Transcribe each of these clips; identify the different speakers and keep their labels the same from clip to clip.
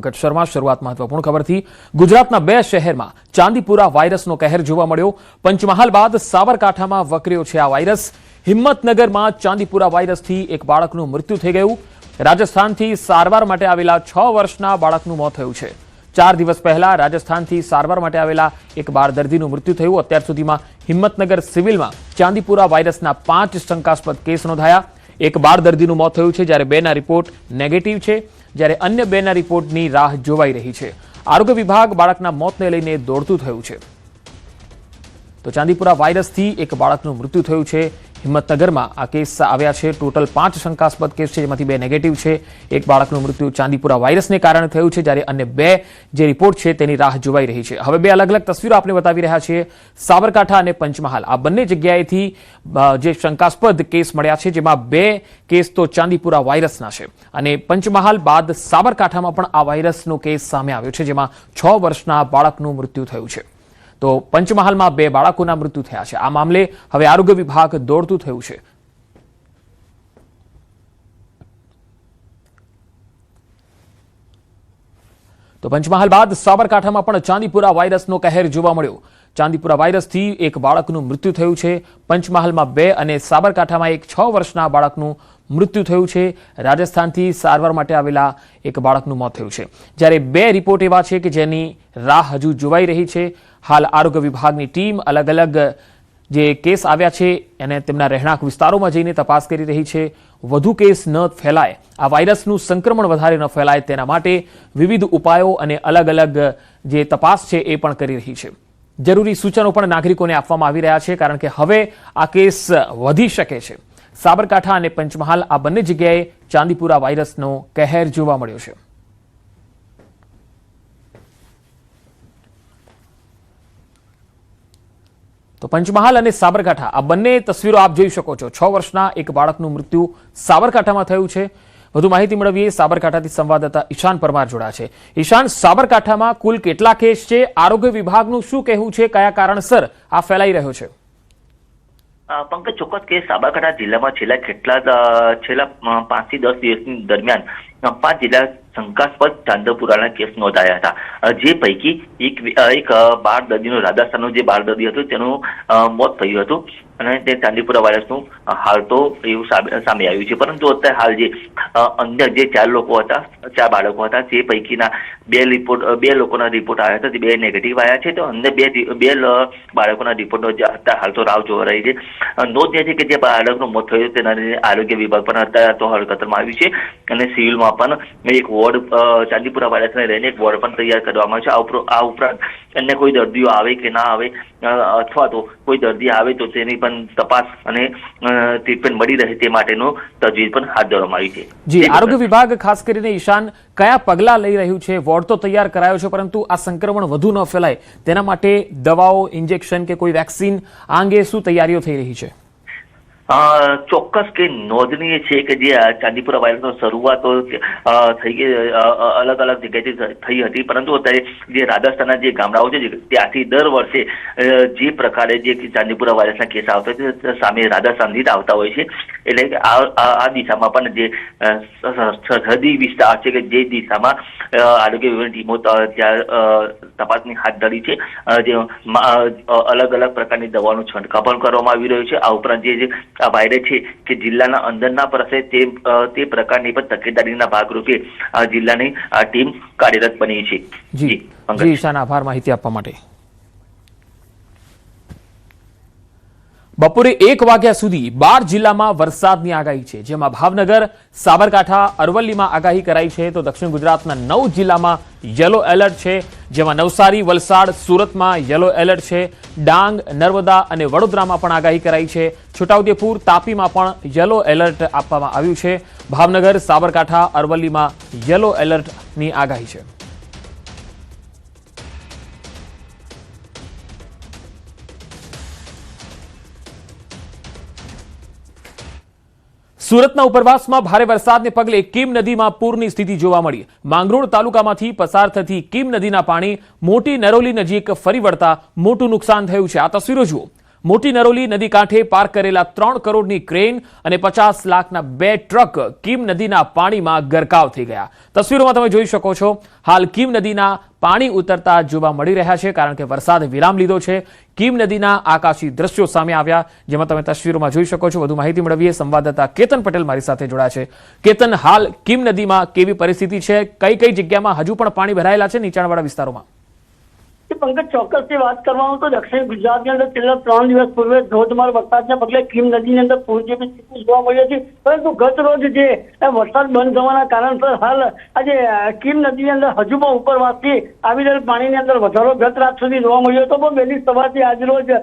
Speaker 1: પંકજ શર્મા। શરૂઆત મહત્વપૂર્ણ ખબરથી। ગુજરાતના 2 શહેરમાં ચાંદીપુરા વાયરસનો કહેર જોવા મળ્યો। પંચમહાલ બાદ સાબરકાંઠામાં વકર્યો છે આ વાયરસ। હિંમતનગરમાં ચાંદીપુરા વાયરસથી એક બાળકનું મૃત્યુ થઈ ગયું। રાજસ્થાનથી સારવાર માટે આવેલા 6 વર્ષના બાળકનું મોત થયું છે। 4 દિવસ પહેલા રાજસ્થાનથી સારવાર માટે આવેલા એક બાળ દર્દીનું મૃત્યુ થયું। અત્યાર સુધીમાં હિંમતનગર સિવિલમાં ચાંદીપુરા વાયરસના 5 શંકાસ્પદ કેસ નોંધાયા। એક બાળ દર્દીનું મોત થયું છે, જ્યારે 2ના રિપોર્ટ નેગેટિવ છે, જ્યારે અન્ય 2ના રિપોર્ટની રાહ જોવાઈ રહી છે। આરોગ્ય વિભાગ બાળકના મોતને લઈને દોડતું થયું છે। તો ચાંદીપુરા વાયરસથી એક બાળકનું મૃત્યુ થયું છે। હિંમતનગરમાં આ કેસ આવ્યા છે। ટોટલ 5 શંકાસ્પદ કેસ છે, જેમાંથી 2 નેગેટિવ છે। એક બાળકનું મૃત્યુ ચાંદીપુરા વાયરસને કારણે થયું છે, જ્યારે અન્ય 2 જે રિપોર્ટ છે તેની રાહ જોવાઈ રહી છે। હવે 2 અલગ અલગ તસવીરો આપણે બતાવી રહ્યા છીએ। સાબરકાંઠા અને પંચમહાલ આ બંને જગ્યાએથી જે શંકાસ્પદ કેસ મળ્યા છે, જેમાં 2 કેસ તો ચાંદીપુરા વાયરસના છે અને પંચમહાલ બાદ સાબરકાંઠામાં પણ આ વાયરસનો કેસ સામે આવ્યો છે, જેમાં 6 વર્ષના બાળકનું મૃત્યુ થયું છે। તો પંચમહાલમાં 2 બાળકોના મૃત્યુ થયા છે। આ મામલે હવે આરોગ્ય વિભાગ દોડતું થયું છે। તો પંચમહાલ બાદ સાબરકાંઠામાં પણ ચાંદીપુરા વાયરસનો કહેર જોવા મળ્યો। ચાંદીપુરા વાયરસથી એક બાળકનું મૃત્યુ થયું છે। પંચમહાલમાં 2 અને સાબરકાંઠામાં એક 6 વર્ષના બાળકનું મૃત્યુ થયું છે। રાજસ્થાનથી સારવાર માટે આવેલા એક બાળકનું મોત થયું છે, જ્યારે 2 રિપોર્ટ એવા છે કે જેની રાહ હજુ જોવાઈ રહી છે। હાલ આરોગ્ય વિભાગની ટીમ અલગ અલગ જે કેસ આવ્યા છે એને તેમના રહેણાંક વિસ્તારોમાં જઈને તપાસ કરી રહી છે। વધુ કેસ ન ફેલાય, આ વાયરસનું સંક્રમણ વધારે ન ફેલાય તેના માટે વિવિધ ઉપાયો અને અલગ અલગ જે તપાસ છે એ પણ કરી રહી છે। જરૂરી સૂચનો પણ નાગરિકોને આપવામાં આવી રહ્યા છે, કારણ કે હવે આ કેસ વધી શકે છે। સાબરકાંઠા અને પંચમહાલ આ બંને જગ્યાએ ચાંદીપુરા વાયરસનો કહેર જોવા મળ્યો છે। તો પંચમહાલ અને સાબરકાંઠા આ બંને તસવીરો આપ જોઈ શકો છો। 6 વર્ષના એક બાળકનું મૃત્યુ સાબરકાંઠામાં થયું છે। વધુ માહિતી મેળવીએ। સાબરકાંઠાથી સંવાદદાતા ઈશાન પરમાર જોડાયા છે। ઈશાન, સાબરકાંઠામાં કુલ કેટલા કેસ છે? આરોગ્ય વિભાગનું શું કહેવું છે? કયા કારણસર આ ફેલાઈ રહ્યો છે?
Speaker 2: પંકજ, ચોક્કસ કે સાબરકાંઠા જિલ્લામાં છેલ્લા 5 થી 10 દિવસની દરમિયાન 5 જિલ્લા શંકાસ્પદ ચાંદીપુરાના કેસ નોંધાયા હતા, જે પૈકી એક બાળ દર્દીનું રાજસ્થાનનું જે બાળ દર્દી હતું તેનું મોત થયું હતું અને તે ચાંદીપુરા વાયરસનું હાલ તો એવું સામે આવ્યું છે। પરંતુ અત્યારે હાલ જે અન્ય જે 4 લોકો હતા, 4 બાળકો હતા, જે પૈકીના 2 લોકોના રિપોર્ટ આવ્યા હતા, તે 2 નેગેટિવ આવ્યા છે। તો અન્ય 2 બાળકોના રિપોર્ટનો અત્યારે હાલ તો રાહ જોવા રહી છે। નોંધનીય છે કે જે બાળકનું મોત થયું તેના આરોગ્ય વિભાગ પણ અત્યારે તો હરકતમાં આવ્યું છે અને સિવિલમાં પણ એક વોર્ડ ચાંદીપુરા વાયરસને લઈને એક વોર્ડ પણ તૈયાર કરવામાં આવ્યો છે। આ ઉપરાંત અન્ય કોઈ દર્દીઓ આવે કે ના આવે અથવા તો કોઈ દર્દી આવે તો તેની પણ તપાસ અને ટ્રીટમેન્ટ મળી રહે તે માટેનું તજવીજ પણ હાથ ધરવામાં આવી છે।
Speaker 1: જી, આરોગ્ય વિભાગ ખાસ કરીને ઈશાન કયા પગલાં લઈ રહ્યું છે? વોર્ડ તો તૈયાર કરાયો છે, પરંતુ આ સંક્રમણ વધુ ન ફેલાય તેના માટે દવાઓ, ઇન્જેક્શન કે કોઈ વેક્સિન આ અંગે શું તૈયારીઓ થઈ રહી છે?
Speaker 2: ચોક્કસ કે નોંધનીય છે કે જે ચાંદીપુરા વાયરસનો શરૂઆત થઈ ગઈ અલગ અલગ જગ્યાએથી થઈ હતી, પરંતુ અત્યારે જે રાજસ્થાનના જે ગામડાઓ છે ત્યાંથી દર વર્ષે જે પ્રકારે જે ચાંદીપુરા વાયરસના કેસ આવતા છે સામે રાજસ્થાનથી જ આવતા હોય છે। એટલે કે આ દિશામાં પણ જે સરહદી વિસ્તાર છે કે જે દિશામાં આરોગ્ય વિભાગની ટીમો ત્યાં તપાસની હાથ ધરી છે। જે અલગ અલગ પ્રકારની દવાનો છંટકાવ પણ કરવામાં આવી રહ્યો છે। આ ઉપરાંત જે આ વાયરસ છે કે જિલ્લાના અંદર ના પ્રસે તે પ્રકારની પણ તકેદારીના ભાગરૂપે આ જિલ્લાની આ ટીમ કાર્યરત બની છે।
Speaker 1: જી ઈશાન, આભાર માહિતી આપવા માટે। બપોરે 1 વાગ્યા સુધી 12 જિલ્લામાં વરસાદની આગાહી છે, જેમાં ભાવનગર, સાબરકાંઠા, અરવલ્લીમાં આગાહી કરાઈ છે। તો દક્ષિણ ગુજરાતના 9 જિલ્લામાં યલો એલર્ટ છે, જેમાં નવસારી, વલસાડ, સુરતમાં યલો એલર્ટ છે। ડાંગ, નર્મદા અને વડોદરામાં પણ આગાહી કરાઈ છે। છોટાઉદેપુર, તાપીમાં પણ યલો એલર્ટ આપવામાં આવ્યું છે। ભાવનગર, સાબરકાંઠા, અરવલ્લીમાં યલો એલર્ટની આગાહી છે। સુરતના ઉપરવાસમાં ભારે વરસાદને પગલે કીમ નદીમાં પૂરની સ્થિતિ જોવા મળી। માંગરોળ તાલુકામાંથી પસાર થતી કીમ નદીના પાણી મોટી નરોલી નજીક ફરી વળતા મોટું નુકસાન થયું છે। આ તસવીરો જુઓ। મોટી નરોલી નદી કાંઠે પાર્ક કરેલા 3 કરોડની ક્રેન અને 50 લાખના 2 ટ્રક કીમ નદીના પાણીમાં ગરકાવ થઈ ગયા। તસવીરોમાં તમે જોઈ શકો છો, હાલ કીમ નદીના પાણી ઉતરતા જોવા મળી રહ્યા છે, કારણ કે વરસાદે વિરામ લીધો છે। કીમ નદીના આકાશી દ્રશ્યો સામે આવ્યા, જેમાં તમે તસવીરોમાં જોઈ શકો છો। વધુ માહિતી મેળવીએ, સંવાદદાતા કેતન પટેલ મારી સાથે જોડાયા છે। કેતન, હાલ કીમ નદીમાં કેવી પરિસ્થિતિ છે? કઈ કઈ જગ્યામાં હજુ પણ પાણી ભરાયેલા છે નીચાણવાળા વિસ્તારોમાં?
Speaker 3: પંકજ, ચોક્કસથી વાત કરવામાં તો દક્ષિણ ગુજરાતની અંદર છેલ્લા 3 દિવસ પૂર્વે ધોધમાર વરસાદને પગલે કીમ નદીની અંદર પૂર જેવી સ્થિતિ જોવા મળી હતી, પરંતુ ગત રોજ જે વરસાદ બંધ થવાના કારણસર હાલ આજે કીમ નદીની અંદર હજુ પણ ઉપરવાસથી આવી રહેલ પાણીની અંદર વધારો ગત રાત સુધી જોવા મળ્યો હતો, પણ વહેલી સવારથી આજ રોજ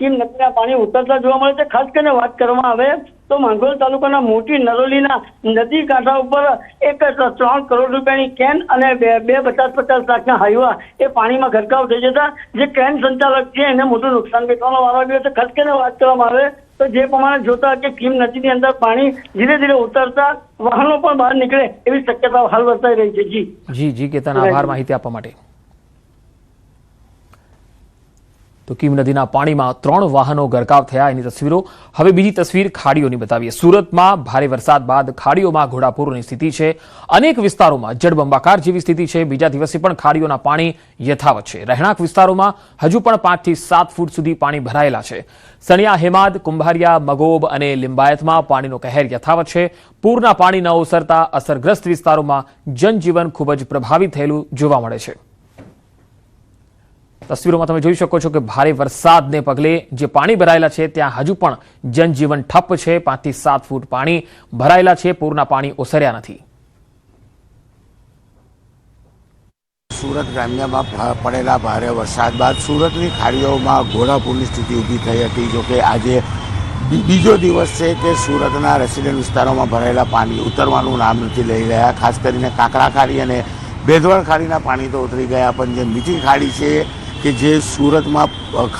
Speaker 3: કીમ નદીના પાણી ઉતરતા જોવા મળે છે। ખાસ કરીને વાત કરવામાં આવે તો માંગરોળ તાલુકાના મોટી નરોલીના નદી કાંઠા ઉપર એક 3 કરોડ રૂપિયાની કેન અને બે 50 લાખના હાઈવા એ પાણીમાં ગરકાવ થઈ જતા જે કેન સંચાલક છે એને મોટું નુકસાન વેઠવાનો વારો આવ્યો છે। ખાસ કરીને વાત કરવામાં આવે તો જે પ્રમાણે જોતા કે કીમ નદીની અંદર પાણી ધીરે ધીરે ઉતરતા વાહનો પણ બહાર નીકળે એવી શક્યતાઓ હાલ વર્તાઈ રહી છે।
Speaker 1: જી કેતન, આભાર માહિતી આપવા માટે। તો કીમ નદીના પાણીમાં 3 વાહનો ગરકાવ થયા, એની તસવીરો। હવે બીજી તસવીર ખાડીઓની બતાવીએ। સુરતમાં ભારે વરસાદ બાદ ખાડીઓમાં ઘોડાપૂરની સ્થિતિ છે। અનેક વિસ્તારોમાં જળબંબાકાર જેવી સ્થિતિ છે। બીજા દિવસે પણ ખાડીઓના પાણી યથાવત છે। રહેણાંક વિસ્તારોમાં હજુ પણ 5 થી 7 ફૂટ સુધી પાણી ભરાયેલા છે। સણિયા, હેમાદ, કુંભારિયા, મગોબ અને લિંબાયતમાં પાણીનો કહેર યથાવત છે। પૂરના પાણી ન ઓસરતા અસરગ્રસ્ત વિસ્તારોમાં જનજીવન ખૂબ જ પ્રભાવિત થયેલું જોવા મળે છે। તસવીરોમાં તમે જોઈ શકો છો કે ભારે વરસાદને પગલે જે પાણી ભરાયેલા છે ત્યાં હજુ પણ જનજીવન ઠપ છે। 5 થી 7 ફૂટ પાણી ભરાયેલા છે। પૂરના પાણી ઓસર્યા નથી।
Speaker 4: સુરત ગ્રામ્યમાં પડેલા ભારે વરસાદ બાદ સુરતની ખાડીઓમાં ઘોડાપૂરની સ્થિતિ ઊભી થઈ હતી। જોકે આજે બીજો દિવસ છે કે સુરતના રેસિડેન્ટ વિસ્તારોમાં ભરાયેલા પાણી ઉતરવાનું નામ નથી લઈ રહ્યા। ખાસ કરીને કાંકરા ખાડી અને બેદવણ ખાડીના પાણી તો ઉતરી ગયા, પણ જે મીઠી ખાડી છે કે જે સુરતમાં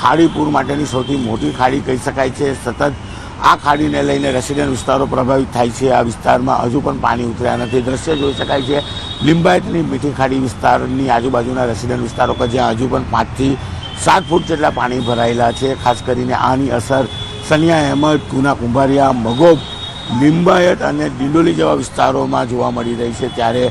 Speaker 4: ખાડીપુર માટેની સૌથી મોટી ખાડી કહી શકાય છે, સતત આ ખાડીને લઈને રેસિડેન્ટ વિસ્તારો પ્રભાવિત થાય છે। આ વિસ્તારમાં હજુ પણ પાણી ઉતર્યા નથી। દ્રશ્ય જોઈ શકાય છે લિંબાયતની મીઠી ખાડી વિસ્તારની આજુબાજુના રેસિડેન્ટ વિસ્તારો કે જ્યાં હજુ પણ 5 થી 7 ફૂટ જેટલા પાણી ભરાયેલા છે। ખાસ કરીને આની અસર સનિયા, હેમદ, કુના, કુંભારિયા, મગોબ, લિંબાયત અને ડિંડોલી જેવા વિસ્તારોમાં જોવા મળી રહી છે। ત્યારે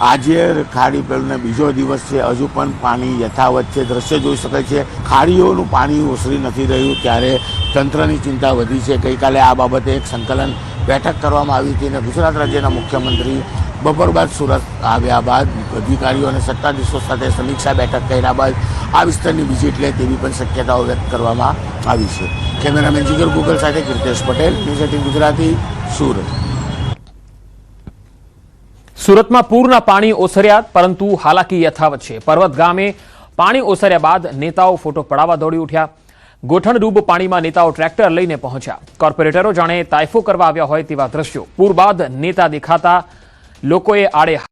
Speaker 4: આજે ખાડી પેલનો બીજો દિવસ છે, હજુ પણ પાણી યથાવત છે। દ્રશ્ય જોઈ શકાય છે ખાડીઓનું પાણી ઓસરી નથી રહ્યું, ત્યારે તંત્રની ચિંતા વધી છે। ગઈકાલે આ બાબતે એક સંકલન બેઠક કરવામાં આવી હતી અને ગુજરાત રાજ્યના મુખ્યમંત્રી બપોર બાદ સુરત આવ્યા બાદ અધિકારીઓ અને સત્તાધીશો સાથે સમીક્ષા બેઠક કર્યા બાદ આ વિસ્તારની વિઝિટ લે તેવી પણ શક્યતાઓ વ્યક્ત કરવામાં આવી છે। કેમેરામેન જીગર ગૂગલ સાથે કીર્તેશ પટેલ, ન્યૂઝ 18 ગુજરાતી, સુરત।
Speaker 1: સુરતમાં પૂરના પાણી ઓસર્યા, પરંતુ હાલાકી યથાવત છે। પર્વત ગામે પાણી ઓસર્યા બાદ નેતાઓ ફોટો પડાવવા દોડી ઉઠ્યા। ગોઠણડૂબ પાણીમાં નેતાઓ ટ્રેક્ટર લઈને પહોંચ્યા। કોર્પોરેટરો જાણે તાઇફો કરવા આવ્યા હોય તેવા દ્રશ્યો। પૂર બાદ નેતા દેખાતા લોકોએ આડે